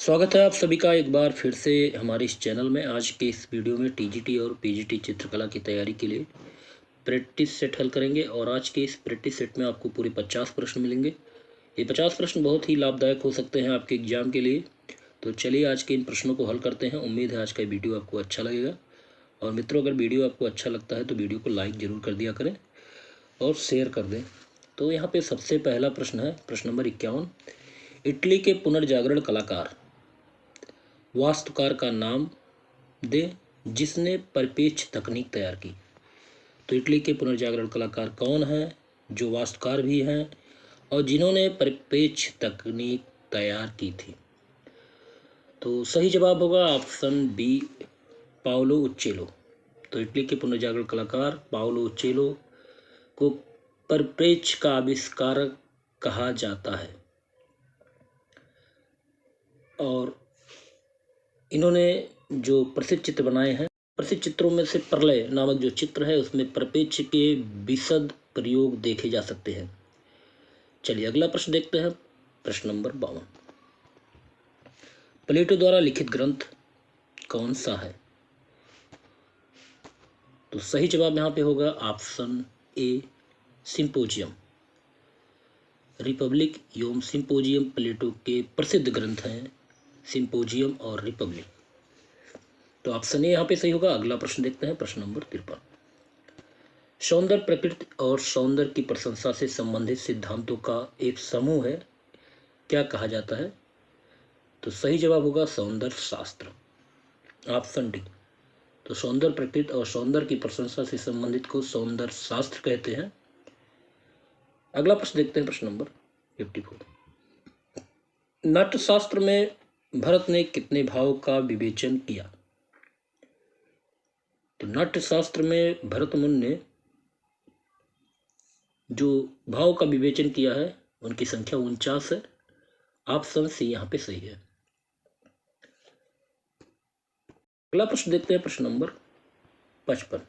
स्वागत है आप सभी का एक बार फिर से हमारे इस चैनल में। आज के इस वीडियो में टीजीटी और पीजीटी चित्रकला की तैयारी के लिए प्रैक्टिस सेट हल करेंगे और आज के इस प्रैक्टिस सेट में आपको पूरे 50 प्रश्न मिलेंगे। ये 50 प्रश्न बहुत ही लाभदायक हो सकते हैं आपके एग्जाम के लिए। तो चलिए आज के इन प्रश्नों को हल करते हैं। उम्मीद है आज का वीडियो आपको अच्छा लगेगा। और मित्रों, अगर वीडियो आपको अच्छा लगता है तो वीडियो को लाइक ज़रूर कर दिया करें और शेयर कर दें। तो यहाँ पे सबसे पहला प्रश्न है, प्रश्न नंबर 51। इटली के पुनर्जागरण कलाकार वास्तुकार का नाम दे जिसने परिपेक्ष तकनीक तैयार की। तो इटली के पुनर्जागरण कलाकार कौन हैं जो वास्तुकार भी हैं और जिन्होंने परिपेक्ष तकनीक तैयार की थी? तो सही जवाब होगा ऑप्शन बी, पाओलो उच्चेलो। तो इटली के पुनर्जागरण कलाकार पाओलो उच्चेलो को परिपेक्ष का आविष्कारक कहा जाता है। और इन्होंने जो प्रसिद्ध चित्र बनाए हैं, प्रसिद्ध चित्रों में से प्रलय नामक जो चित्र है उसमें परिपेक्ष के विशद प्रयोग देखे जा सकते हैं। चलिए अगला प्रश्न देखते हैं, प्रश्न नंबर 52। प्लेटो द्वारा लिखित ग्रंथ कौन सा है? तो सही जवाब यहाँ पे होगा ऑप्शन ए, सिंपोजियम। रिपब्लिक एवं सिंपोजियम प्लेटो के प्रसिद्ध ग्रंथ हैं, सिंपोजियम और रिपब्लिक। तो ऑप्शन ए यहाँ पे सही होगा। अगला प्रश्न देखते हैं, प्रश्न नंबर 53। सौंदर्य प्रकृति और सौंदर्य की प्रशंसा से संबंधित सिद्धांतों का एक समूह है, क्या कहा जाता है? तो सही जवाब होगा सौंदर्य शास्त्र, ऑप्शन डी। तो सौंदर्य प्रकृति और सौंदर्य की प्रशंसा से संबंधित को सौंदर्य शास्त्र कहते हैं। अगला प्रश्न देखते हैं, प्रश्न नंबर 54। नाट्यशास्त्र में भरत ने कितने भाव का विवेचन किया? तो नाट्यशास्त्र में भरत मुनि ने जो भाव का विवेचन किया है उनकी संख्या 49 है। ऑप्शन सी यहाँ पे सही है। अगला प्रश्न देखते हैं, प्रश्न नंबर 55।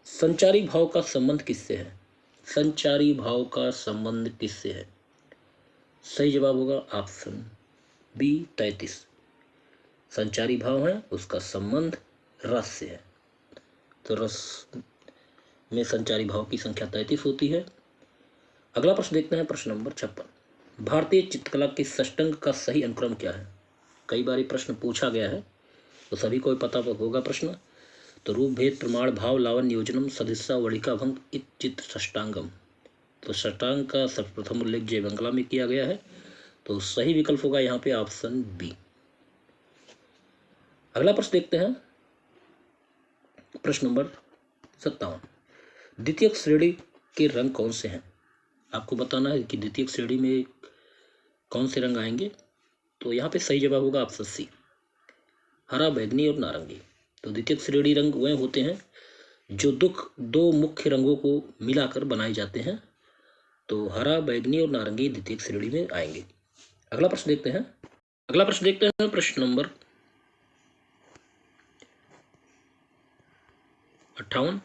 संचारी भाव का संबंध किससे है? संचारी भाव का संबंध किससे है? सही जवाब होगा ऑप्शन बी, 33। संचारी भाव है उसका संबंध रस से है। तो रस में संचारी भाव की संख्या 33 होती है। अगला प्रश्न देखते हैं, प्रश्न नंबर 56। भारतीय चित्रकला के षष्टांग का सही अनुक्रम क्या है? कई बार ये प्रश्न पूछा गया है तो सभी को पता होगा प्रश्न। तो रूप भेद प्रमाण भाव लावण्य योजनम सदस्या वणिका भंग इत चित्र षष्टांगम। तो षष्टांग का सर्वप्रथम उल्लेख जय बंगला में किया गया है। तो सही विकल्प होगा यहाँ पे ऑप्शन बी। अगला प्रश्न देखते हैं, प्रश्न नंबर 57। द्वितीयक श्रेणी के रंग कौन से हैं? आपको बताना है कि द्वितीयक श्रेणी में कौन से रंग आएंगे। तो यहाँ पे सही जवाब होगा ऑप्शन सी, हरा, बैगनी और नारंगी। तो द्वितीयक श्रेणी रंग वह होते हैं जो दो मुख्य रंगों को मिलाकर बनाए जाते हैं। तो हरा, बैगनी और नारंगी द्वितीयक श्रेणी में आएंगे। अगला प्रश्न देखते हैं, प्रश्न नंबर 58।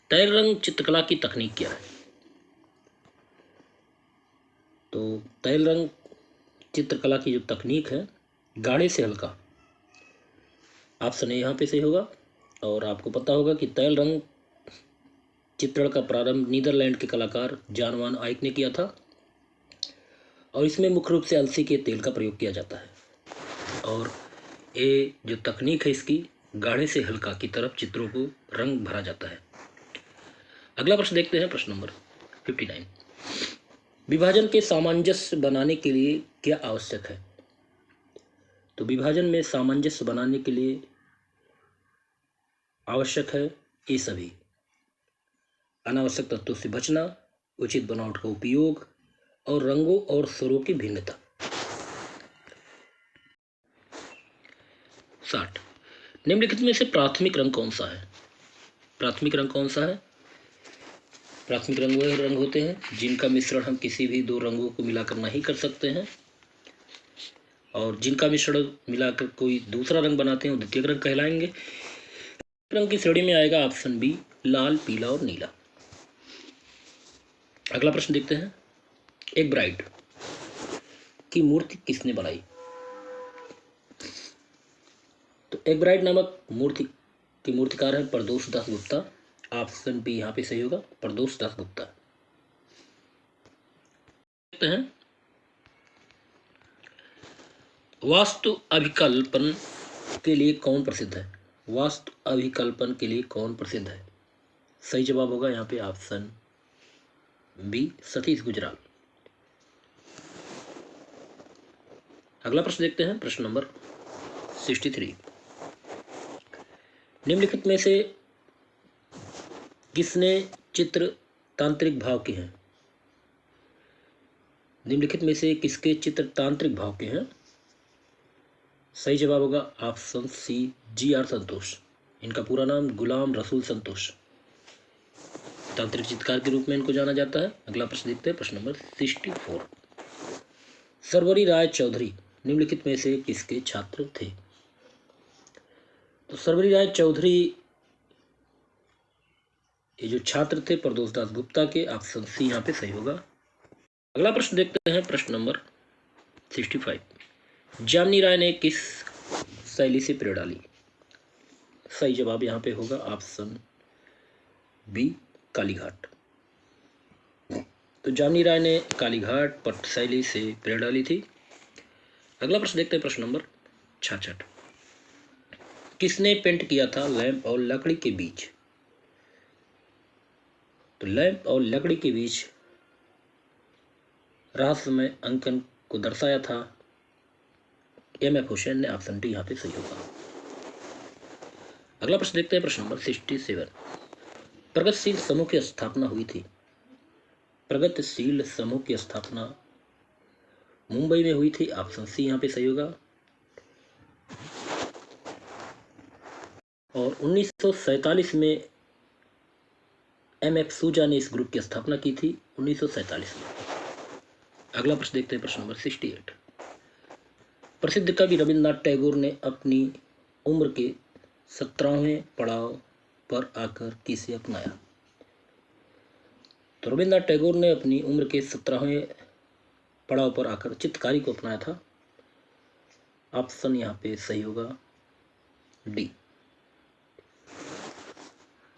तैल रंग चित्रकला की तकनीक क्या है? तो तैल रंग चित्रकला की जो तकनीक है, गाढ़े से हल्का, ऑप्शन ए यहाँ पे सही होगा। और आपको पता होगा कि तैल रंग चित्रण का प्रारंभ नीदरलैंड के कलाकार जान वान आइक ने किया था और इसमें मुख्य रूप से अलसी के तेल का प्रयोग किया जाता है। और ये जो तकनीक है इसकी गाढ़े से हल्का की तरफ चित्रों को रंग भरा जाता है। अगला प्रश्न देखते हैं, प्रश्न नंबर 59। विभाजन के सामंजस्य बनाने के लिए क्या आवश्यक है? तो विभाजन में सामंजस्य बनाने के लिए आवश्यक है ये सभी: अनावश्यक तत्वों से बचना, उचित बनावट का उपयोग और रंगों और स्वरों की भिन्नता। 60। निम्नलिखित में से प्राथमिक रंग कौन सा है? प्राथमिक रंग कौन सा है? प्राथमिक रंग वह रंग होते हैं जिनका मिश्रण हम किसी भी दो रंगों को मिलाकर नहीं कर सकते हैं, और जिनका मिश्रण मिलाकर कोई दूसरा रंग बनाते हैं वो द्वितीयक रंग कहलाएंगे। रंग की श्रेणी में आएगा ऑप्शन बी, लाल, पीला और नीला। अगला प्रश्न देखते हैं, एक ब्राइड की मूर्ति किसने बनाई? तो एग्ब्राइट नामक मूर्ति की मूर्तिकार है प्रदोष दास गुप्ता। ऑप्शन बी यहाँ पे सही होगा, प्रदोष दास गुप्ता। देखते हैं वास्तु अभिकल्पन के लिए कौन प्रसिद्ध है। वास्तु अभिकल्पन के लिए कौन प्रसिद्ध है। सही जवाब होगा यहाँ पे ऑप्शन बी सतीश गुजराल। अगला प्रश्न देखते हैं, प्रश्न नंबर 63। निम्नलिखित में से किसने चित्र तांत्रिक भाव के हैं। निम्नलिखित में से किसके चित्र तांत्रिक भाव के हैं। सही जवाब होगा ऑप्शन सी जी.आर. संतोष। इनका पूरा नाम गुलाम रसूल संतोष, तांत्रिक चित्रकार के रूप में इनको जाना जाता है। अगला प्रश्न देखते हैं, प्रश्न नंबर 64। सर्वरी राय चौधरी निम्नलिखित में से किसके छात्र थे। तो सर्वरी राय चौधरी ये जो छात्र थे प्रदोष दास गुप्ता के। ऑप्शन सी यहाँ पे सही होगा। अगला प्रश्न देखते हैं, प्रश्न नंबर 65। जामिनी राय ने किस शैली से प्रेरणा ली। सही जवाब यहाँ पे होगा ऑप्शन बी कालीघाट। तो जामिनी राय ने कालीघाट पट शैली से प्रेरणा ली थी। अगला प्रश्न देखते हैं, प्रश्न नंबर 66। किसने पेंट किया था लैंप और लकड़ी के बीच। तो लैंप और लकड़ी के बीच रहस्यमय अंकन को दर्शाया था एम.एफ. हुसैन ने। ऑप्शन डी यहाँ पे सही होगा। अगला प्रश्न देखते हैं, प्रश्न नंबर 67। प्रगतिशील समूह की स्थापना हुई थी। प्रगतिशील समूह की स्थापना मुंबई में हुई थी। ऑप्शन सी यहाँ पे सही होगा। और 1947 में एम.एफ. सूजा ने इस ग्रुप की स्थापना की थी 1947 में। अगला प्रश्न देखते हैं, प्रश्न नंबर 68। प्रसिद्ध कवि रविन्द्रनाथ टैगोर ने अपनी उम्र के 17वें पड़ाव पर आकर किसे अपनाया। तो रविन्द्रनाथ टैगोर ने अपनी उम्र के 17वें पड़ाव पर आकर चित्रकारी को अपनाया था। ऑप्शन यहाँ पे सही होगा डी।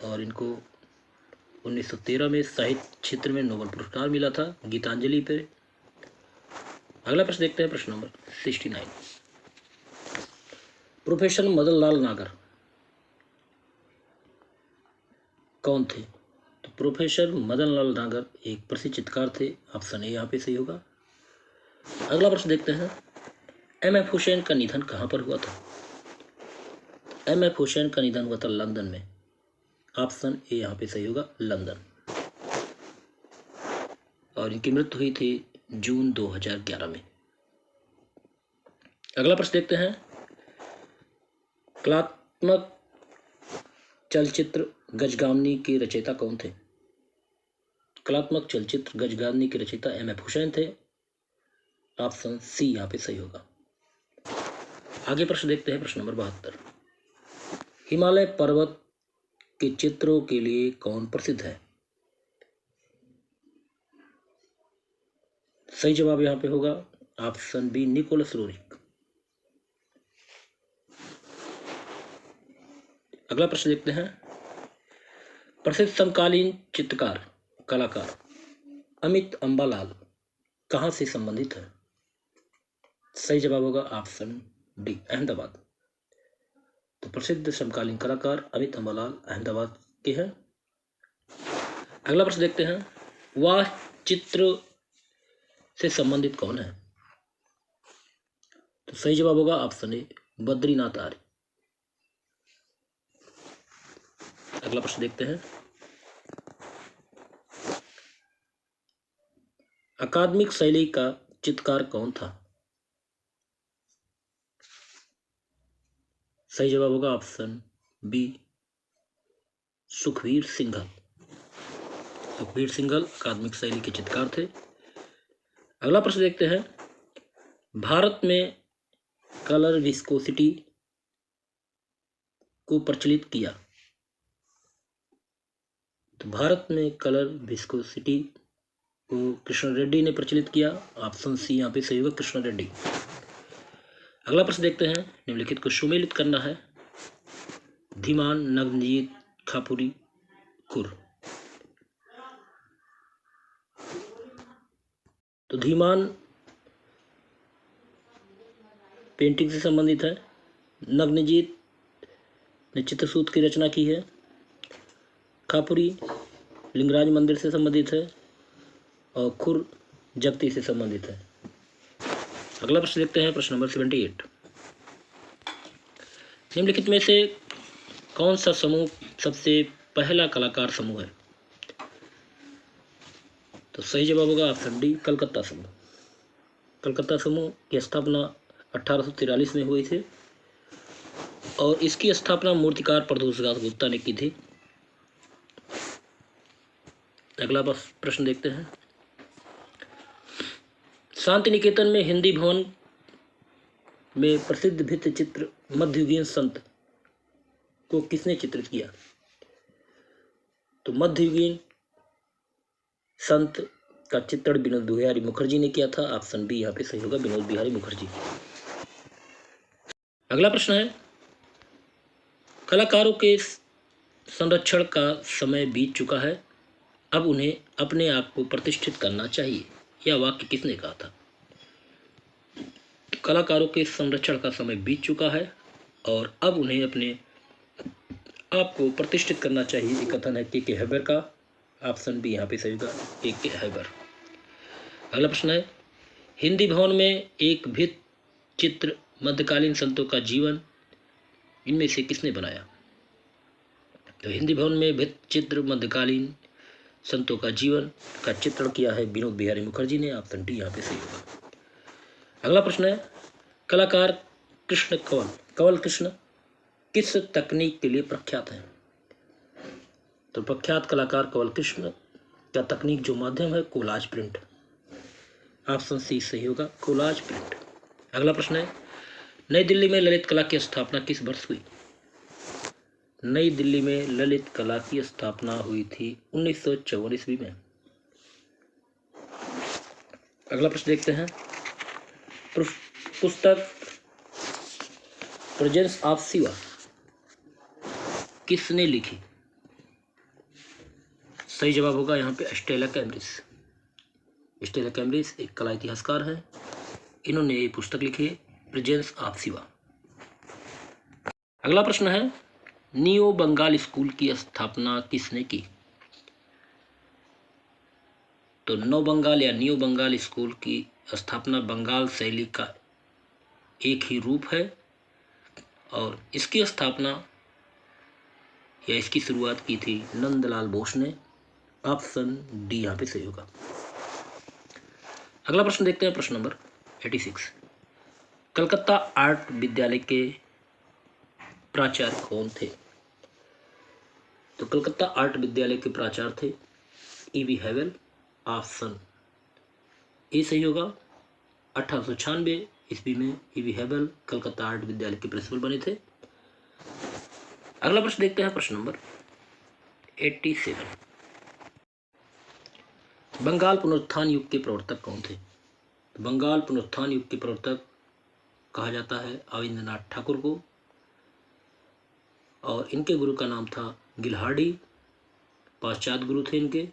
और इनको 1913 में साहित्य क्षेत्र में नोबेल पुरस्कार मिला था गीतांजलि पे। अगला प्रश्न देखते हैं, प्रश्न नंबर 69। प्रोफेसर मदन लाल नागर कौन थे। तो प्रोफेसर मदन लाल नागर एक प्रसिद्ध चित्रकार थे। ऑप्शन ए यहाँ पे सही होगा। अगला प्रश्न देखते हैं, एम.एफ. हुसैन का निधन कहाँ पर हुआ था। एम.एफ. हुसैन का निधन हुआ था लंदन में। ऑप्शन ए यहाँ पे सही होगा लंदन। और इनकी मृत्यु हुई थी जून 2011 में। अगला प्रश्न देखते हैं, कलात्मक चलचित्र गजगामनी के रचयिता कौन थे। कलात्मक चलचित्र गजगामनी के रचयिता एम.एफ. हुसैन थे। ऑप्शन सी यहाँ पे सही होगा। आगे प्रश्न देखते हैं, प्रश्न नंबर 72। हिमालय पर्वत के चित्रों के लिए कौन प्रसिद्ध है। सही जवाब यहाँ पे होगा ऑप्शन बी निकोलस रोरिक। अगला प्रश्न देखते हैं, प्रसिद्ध समकालीन चित्रकार कलाकार अमित अंबालाल कहाँ से संबंधित है। सही जवाब होगा ऑप्शन डी अहमदाबाद। तो प्रसिद्ध समकालीन कलाकार अमित अंबालाल अहमदाबाद के हैं। अगला प्रश्न देखते हैं, वह चित्र से संबंधित कौन है। तो सही जवाब होगा ऑप्शन ए बद्रीनाथ आर्य। अगला प्रश्न देखते हैं, अकादमिक शैली का चित्रकार कौन था। सही जवाब होगा ऑप्शन बी सुखवीर सिंघल। सुखवीर सिंघल अकादमिक शैली के चित्रकार थे। अगला प्रश्न देखते हैं, भारत में कलर विस्कोसिटी को प्रचलित किया। तो भारत में कलर विस्कोसिटी को कृष्ण रेड्डी ने प्रचलित किया। ऑप्शन सी यहाँ पे सही होगा कृष्ण रेड्डी। अगला प्रश्न देखते हैं। निम्नलिखित को सुमेलित करना है। धीमान, नग्नजीत, खापुरी, खुर। तो धीमान पेंटिंग से संबंधित है। नग्नजीत ने चित्रसूत की रचना की है। खापुरी लिंगराज मंदिर से संबंधित है और खुर जगती से संबंधित है। अगला प्रश्न देखते हैं। प्रश्न नंबर 78। निम्नलिखित में से कौन सा समूह सबसे पहला कलाकार समूह है? तो सही जवाब होगा ऑप्शन डी, कलकत्ता समूह। कलकत्ता समूह की स्थापना 1843 में हुई थी और इसकी स्थापना मूर्तिकार प्रदोषदास गुप्ता ने की थी। अगला प्रश्न देखते हैं। शांति निकेतन में हिंदी भवन में प्रसिद्ध भित्ति चित्र मध्ययुगीन संत को किसने चित्रित किया? तो मध्ययुगीन संत का चित्रण विनोद बिहारी मुखर्जी ने किया था। ऑप्शन बी यहाँ पे सही होगा, विनोद बिहारी मुखर्जी। अगला प्रश्न है। कलाकारों के संरक्षण का समय बीत चुका है, अब उन्हें अपने आप को प्रतिष्ठित करना चाहिए। यह वाक्य किसने कहा था? कलाकारों के संरक्षण का समय बीत चुका है और अब उन्हें अपने आप को प्रतिष्ठित करना चाहिए। ये कथन है के हैबर का। ऑप्शन बी यहाँ पे सही होगा, के हैबर। अगला प्रश्न है। हिंदी भवन में एक भित्ति चित्र मध्यकालीन संतों का जीवन इनमें से किसने बनाया? तो हिंदी भवन में भित्ति चित्र मध्यकालीन संतों का जीवन का चित्रण किया है विनोद बिहारी मुखर्जी ने। ऑप्शन डी यहाँ पे सही होगा। अगला प्रश्न है। कलाकार कृष्ण कंवल कृष्ण किस तकनीक के लिए प्रख्यात हैं? तो प्रख्यात कलाकार कंवल कृष्ण का तकनीक जो माध्यम है कोलाज प्रिंट। ऑप्शन सी सही होगा, कोलाज प्रिंट। अगला प्रश्न है। नई दिल्ली में ललित कला की स्थापना किस वर्ष हुई? नई दिल्ली में ललित कला की स्थापना हुई थी 1954 ईस्वी में। अगला प्रश्न देखते हैं। पुस्तक प्रेजेंस ऑफ शिवा किसने लिखी? सही जवाब होगा यहाँ पे स्टेला कैम्ब्रिज। स्टेला कैम्ब्रिज एक कला इतिहासकार है, इन्होंने ये पुस्तक लिखी है प्रेजेंस ऑफ शिवा। अगला प्रश्न है। नियो बंगाल स्कूल की स्थापना किसने की? तो नव बंगाल या न्यू बंगाल स्कूल की स्थापना बंगाल शैली का एक ही रूप है और इसकी स्थापना या इसकी शुरुआत की थी नंदलाल बोस ने। ऑप्शन डी यहाँ पे सही होगा। अगला प्रश्न देखते हैं। प्रश्न नंबर 86। कलकत्ता आर्ट विद्यालय के प्राचार्य कौन थे? तो कलकत्ता आर्ट विद्यालय के प्राचार्य थे E.V. हैवेल। ऑप्शन ए सही होगा। 1896 ईस्वी में E.V. हैवेल कलकत्ता आर्ट विद्यालय के प्रिंसिपल बने थे। अगला प्रश्न देखते हैं। प्रश्न नंबर 87। बंगाल पुनरुत्थान युग के प्रवर्तक कौन थे? बंगाल पुनरुत्थान युग के प्रवर्तक कहा जाता है अविंद्रनाथ ठाकुर को और इनके गुरु का नाम था गिल्हार्डी। पाश्चात्य गुरु थे इनके।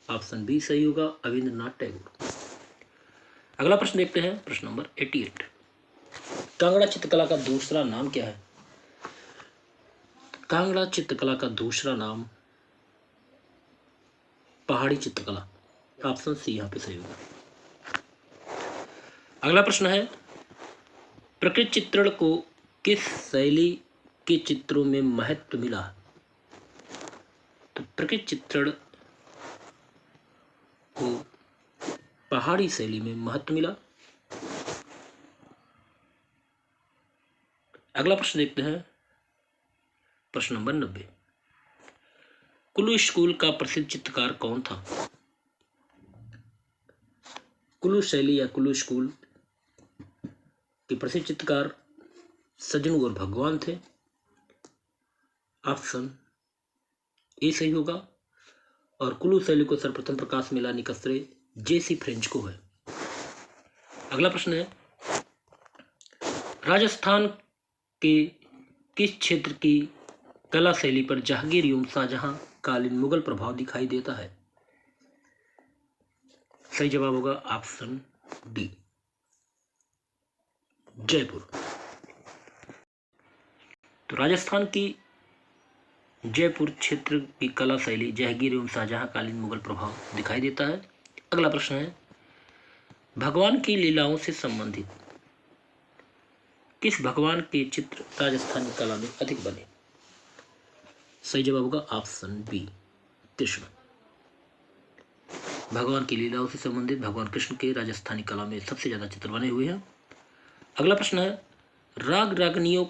ऑप्शन बी सही होगा, अविंद्रनाथ टैगोर। अगला प्रश्न देखते हैं। प्रश्न नंबर 88। कांगड़ा चित्रकला का दूसरा नाम क्या है? कांगड़ा चित्रकला का दूसरा नाम पहाड़ी चित्रकला। ऑप्शन सी यहाँ पे सही होगा। अगला प्रश्न है। प्रकृति चित्रण को किस शैली के चित्रों में महत्व मिला? तो प्रकृति चित्रण को पहाड़ी शैली में महत्व मिला। अगला प्रश्न देखते हैं। प्रश्न नंबर 90। कुल्लू स्कूल का प्रसिद्ध चित्रकार कौन था? कुल्लू शैली या कुल्लू स्कूल के प्रसिद्ध चित्रकार सज्जन और भगवान थे। ऑप्शन ए सही होगा और कुल्लू शैली को सर्वप्रथम प्रकाश मिला निकसरे जेसी फ्रेंच को है। अगला प्रश्न है। राजस्थान के किस क्षेत्र की कला शैली पर जहांगीर एवं शाहजहां कालीन मुगल प्रभाव दिखाई देता है? सही जवाब होगा ऑप्शन डी, जयपुर। तो राजस्थान की जयपुर क्षेत्र की कला शैली जहांगीर एवं शाहजहां कालीन मुगल प्रभाव दिखाई देता है। अगला प्रश्न है, भगवान की लीलाओं से संबंधित किस भगवान के चित्र राजस्थानी कला में अधिक बने? सही जवाब होगा ऑप्शन बी, कृष्ण। भगवान की लीलाओं से संबंधित भगवान कृष्ण के राजस्थानी कला में सबसे ज्यादा चित्र बने हुए हैं। अगला प्रश्न है, राग रागनियों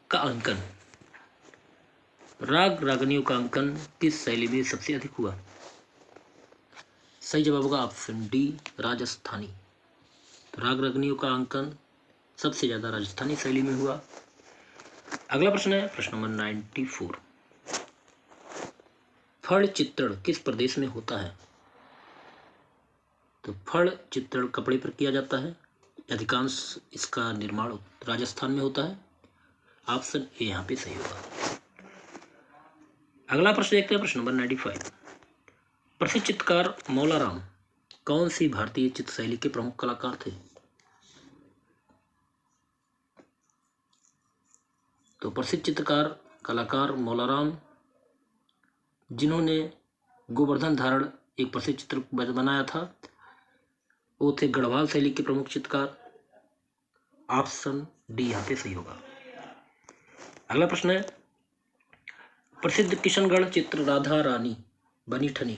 का अंकन किस शैली में सबसे अधिक हुआ? सही जवाब होगा ऑप्शन डी, राजस्थानी। राग रागनियों का अंकन सबसे ज्यादा राजस्थानी शैली में हुआ। अगला प्रश्न है प्रश्न नंबर 94, फड़ चित्रण किस प्रदेश में होता है? तो फड़ चित्रण कपड़े पर किया जाता है, अधिकांश इसका निर्माण राजस्थान में होता है। ऑप्शन ए यहाँ पे सही होगा। अगला प्रश्न देखते हैं प्रश्न नंबर 95, प्रसिद्ध चित्रकार मौलाराम कौन सी भारतीय चित्र शैली के प्रमुख कलाकार थे? तो प्रसिद्ध चित्रकार कलाकार मौलाराम, जिन्होंने गोवर्धन धारण एक प्रसिद्ध चित्र बनाया था, वो थे गढ़वाल शैली के प्रमुख चित्रकार। ऑप्शन डी यहाँ पे सही होगा। अगला प्रश्न है, प्रसिद्ध किशनगढ़ चित्र राधा रानी बनी ठनी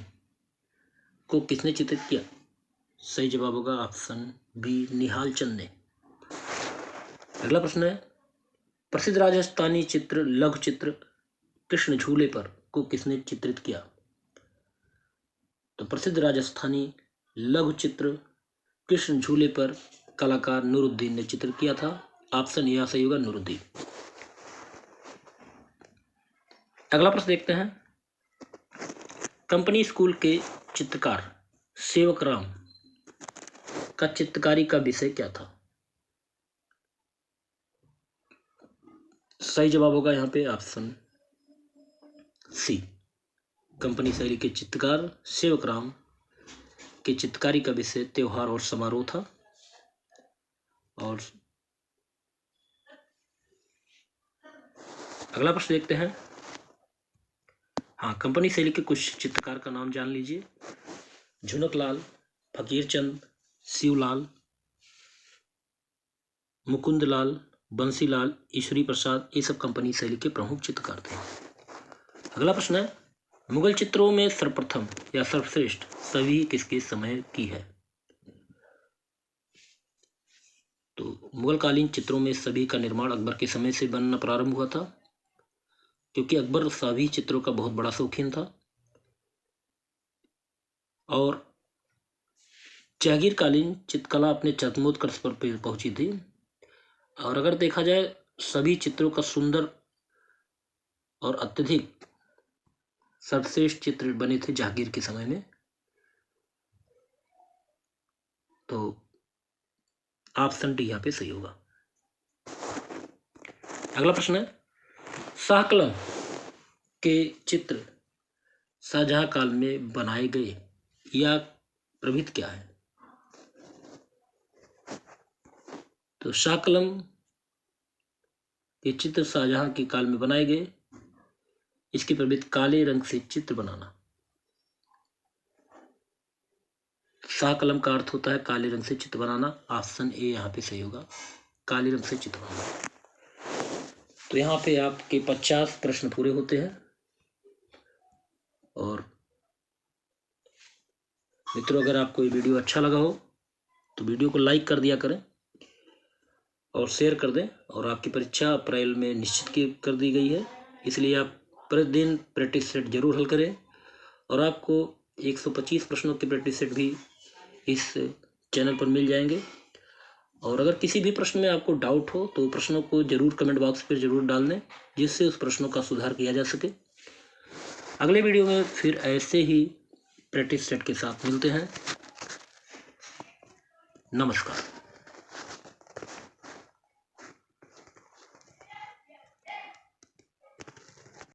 को किसने चित्रित किया? सही जवाब होगा ऑप्शन बी, निहाल चंद ने। अगला प्रश्न है, प्रसिद्ध राजस्थानी चित्र लघु चित्र कृष्ण झूले पर को किसने चित्रित किया? तो प्रसिद्ध राजस्थानी लघु चित्र कृष्ण झूले पर कलाकार नूरुद्दीन ने चित्रित किया था। ऑप्शन ए सही होगा, नूरुद्दीन। अगला प्रश्न देखते हैं, कंपनी स्कूल के चित्रकार सेवकराम का चित्रकारी का विषय क्या था? सही जवाब होगा यहाँ पे ऑप्शन सी, कंपनी शैली के चित्रकार सेवकराम के चित्रकारी का विषय त्योहार और समारोह था। और अगला प्रश्न देखते हैं, हाँ, कंपनी शैली के कुछ चित्रकार का नाम जान लीजिए। झुनकलाल, फकीरचंद, शिवलाल, मुकुंदलाल, बंसीलाल, ईश्वरी प्रसाद, ये सब कंपनी शैली के प्रमुख चित्रकार थे। अगला प्रश्न है, मुगल चित्रों में सर्वप्रथम या सर्वश्रेष्ठ छवि किसके समय की है? तो मुगलकालीन चित्रों में छवि का निर्माण अकबर के समय से बनना प्रारंभ हुआ था, क्योंकि अकबर छवि चित्रों का बहुत बड़ा शौकीन था। और जागीरकालीन चित्रकला अपने चरमोत्कर्ष पर पहुंची थी। और अगर देखा जाए सभी चित्रों का सुंदर और अत्यधिक सर्वश्रेष्ठ चित्र बने थे जहांगीर के समय में। तो ऑप्शन डी यहाँ पे सही होगा। अगला प्रश्न है, शाहकलम के चित्र शाहजहां काल में बनाए गए या प्रभृत क्या है? तो शाहकलम के चित्र शाहजहां के काल में बनाए गए, इसकी प्रभृत काले रंग से चित्र बनाना। शाहकलम का अर्थ होता है काले रंग से चित्र बनाना। ऑप्शन ए यहाँ पे सही होगा, काले रंग से चित्र बनाना। तो यहाँ पे आपके 50 प्रश्न पूरे होते हैं। और मित्रों, अगर आपको ये वीडियो अच्छा लगा हो तो वीडियो को लाइक कर दिया करें और शेयर कर दें। और आपकी परीक्षा अप्रैल में निश्चित कर दी गई है, इसलिए आप प्रतिदिन प्रैक्टिस सेट जरूर हल करें। और आपको 125 प्रश्नों के प्रैक्टिस सेट भी इस चैनल पर मिल जाएंगे। और अगर किसी भी प्रश्न में आपको डाउट हो तो प्रश्नों को जरूर कमेंट बॉक्स पर जरूर डाल दें, जिससे उस प्रश्नों का सुधार किया जा सके। अगले वीडियो में फिर ऐसे ही प्रैक्टिस सेट के साथ मिलते हैं। नमस्कार।